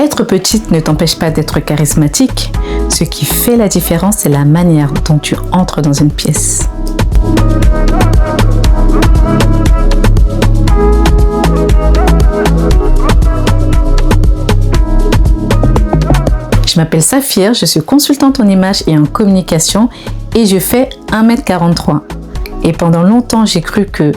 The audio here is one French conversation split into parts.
Être petite ne t'empêche pas d'être charismatique. Ce qui fait la différence, c'est la manière dont tu entres dans une pièce. Je m'appelle Saphir, je suis consultante en images et en communication et je fais 1m43. Et pendant longtemps, j'ai cru que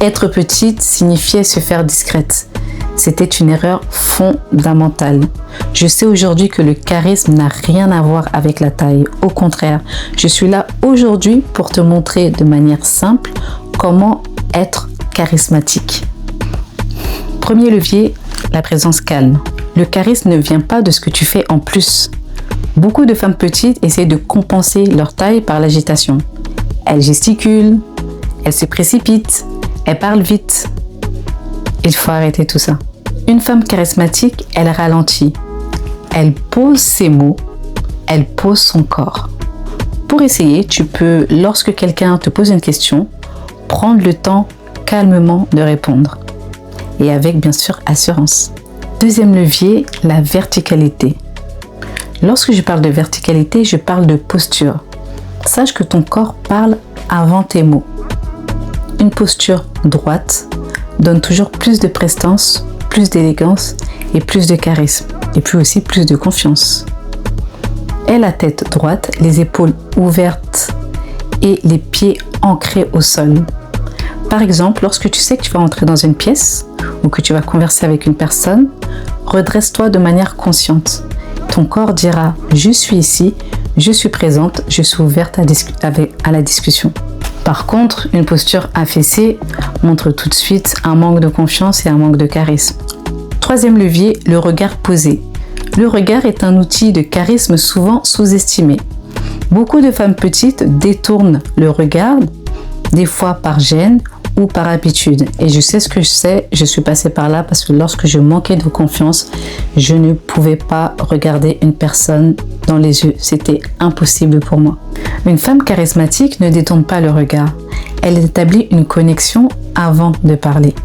être petite signifiait se faire discrète. C'était une erreur fondamentale. Je sais aujourd'hui que le charisme n'a rien à voir avec la taille. Au contraire, je suis là aujourd'hui pour te montrer de manière simple comment être charismatique. Premier levier, la présence calme. Le charisme ne vient pas de ce que tu fais en plus. Beaucoup de femmes petites essaient de compenser leur taille par l'agitation. Elles gesticulent, elles se précipitent, elles parlent vite. Il faut arrêter tout ça. Une femme charismatique, elle ralentit. Elle pose ses mots, elle pose son corps. Pour essayer, tu peux, lorsque quelqu'un te pose une question, prendre le temps calmement de répondre. Et avec, bien sûr, assurance. Deuxième levier, la verticalité. Lorsque je parle de verticalité, je parle de posture. Sache que ton corps parle avant tes mots. Une posture droite donne toujours plus de prestance, plus d'élégance et plus de charisme. Et puis aussi plus de confiance. Aie la tête droite, les épaules ouvertes et les pieds ancrés au sol. Par exemple, lorsque tu sais que tu vas entrer dans une pièce ou que tu vas converser avec une personne, redresse-toi de manière consciente. Ton corps dira « Je suis ici, je suis présente, je suis ouverte à la discussion ». Par contre, une posture affaissée montre tout de suite un manque de confiance et un manque de charisme. Troisième levier, le regard posé. Le regard est un outil de charisme souvent sous-estimé. Beaucoup de femmes petites détournent le regard, des fois par gêne ou par habitude. Et je sais ce que je sais, je suis passée par là parce que lorsque je manquais de confiance, je ne pouvais pas regarder une personne dans les yeux. C'était impossible pour moi. Une femme charismatique ne détourne pas le regard. Elle établit une connexion avant de parler.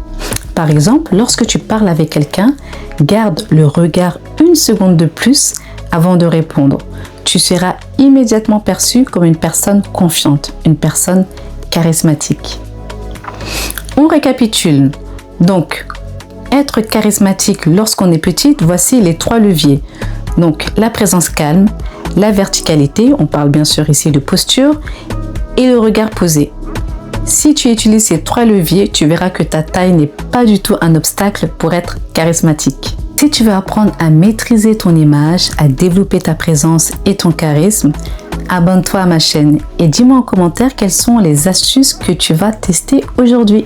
Par exemple, lorsque tu parles avec quelqu'un, garde le regard une seconde de plus avant de répondre. Tu seras immédiatement perçue comme une personne confiante, une personne charismatique. On récapitule. Donc, être charismatique lorsqu'on est petite, voici les 3 leviers. Donc, la présence calme, la verticalité, on parle bien sûr ici de posture, et le regard posé. Si tu utilises ces 3 leviers, tu verras que ta taille n'est pas du tout un obstacle pour être charismatique. Si tu veux apprendre à maîtriser ton image, à développer ta présence et ton charisme, abonne-toi à ma chaîne et dis-moi en commentaire quelles sont les astuces que tu vas tester aujourd'hui.